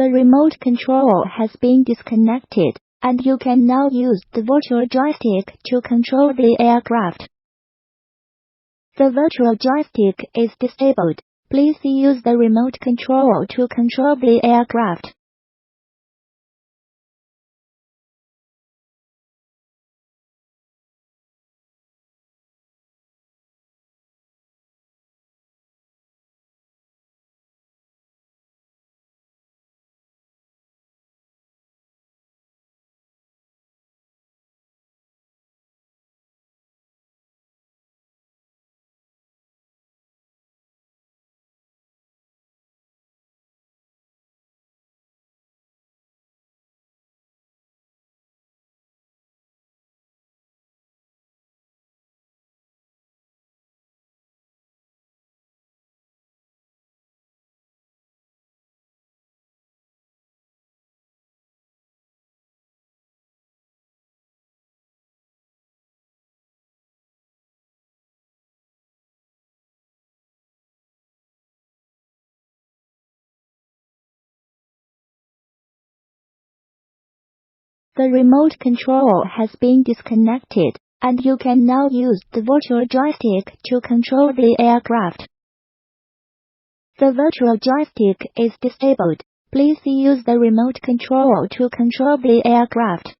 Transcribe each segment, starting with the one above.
The remote control has been disconnected, and you can now use the virtual joystick to control the aircraft. The virtual joystick is disabled. Please use the remote control to control the aircraft. The remote control has been disconnected, and you can now use the virtual joystick to control the aircraft. The virtual joystick is disabled. Please use the remote control to control the aircraft.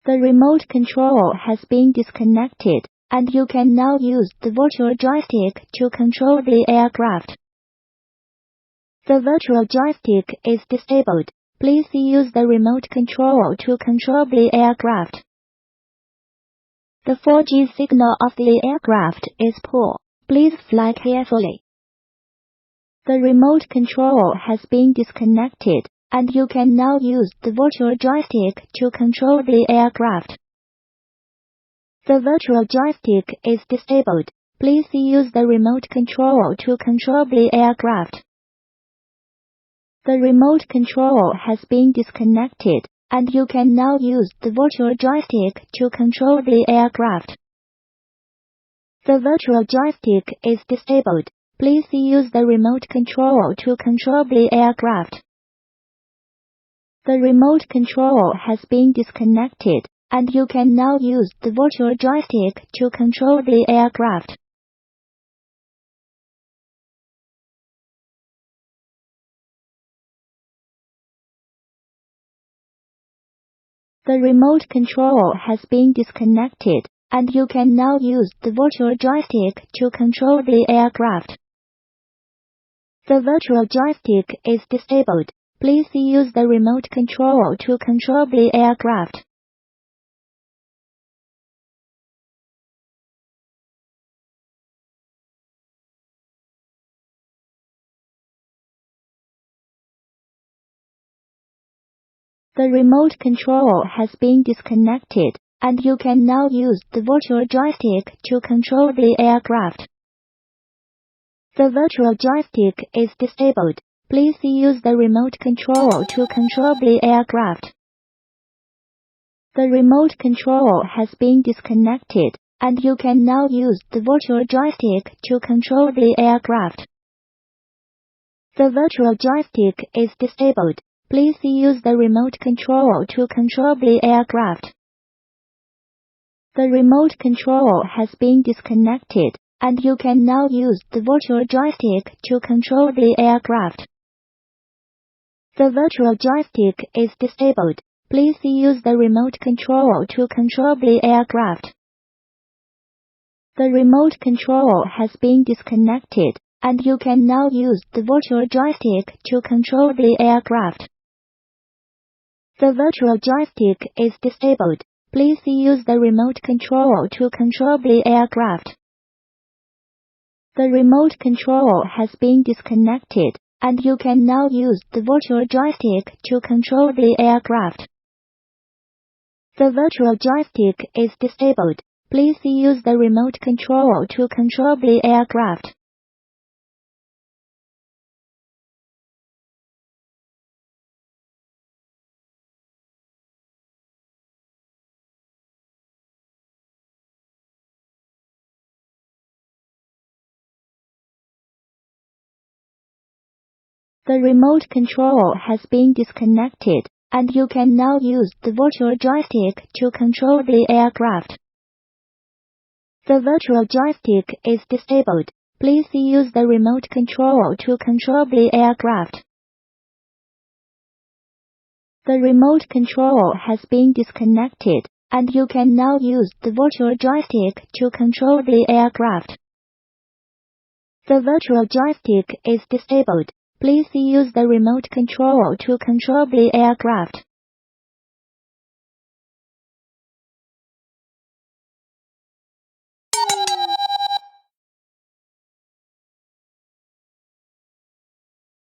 The remote control has been disconnected, and you can now use the virtual joystick to control the aircraft. The virtual joystick is disabled. Please use the remote control to control the aircraft. The 4G signal of the aircraft is poor. Please fly carefully. The remote control has been disconnected, and you can now use the virtual joystick to control the aircraft. The virtual joystick is disabled. Please use the remote control to control the aircraft. The remote control has been disconnected, and you can now use the virtual joystick to control the aircraft. The virtual joystick is disabled. Please use the remote control to control the aircraft. The remote control has been disconnected, and you can now use the virtual joystick to control the aircraft. The remote control has been disconnected, and you can now use the virtual joystick to control the aircraft. The virtual joystick is disabled. Please use the remote control to control the aircraft. The remote control has been disconnected, and you can now use the virtual joystick to control the aircraft. The virtual joystick is disabled. Please use the remote control to control the aircraft. The remote control has been disconnected, and you can now use the virtual joystick to control the aircraft. The virtual joystick is disabled. Please use the remote control to control the aircraft. The remote control has been disconnected, and you can now use the virtual joystick to control the aircraft. The virtual joystick is disabled. Please use the remote control to control the aircraft. The remote control has been disconnected, and you can now use the virtual joystick to control the aircraft. The virtual joystick is disabled. Please use the remote control to control the aircraft. The remote control has been disconnected, and you can now use the virtual joystick to control the aircraft. The virtual joystick is disabled. Please use the remote control to control the aircraft. The remote control has been disconnected, and you can now use the virtual joystick to control the aircraft. The virtual joystick is disabled. Please use the remote control to control the aircraft. The remote control has been disconnected, and you can now use the virtual joystick to control the aircraft. The virtual joystick is disabled. Please use the remote control to control the aircraft.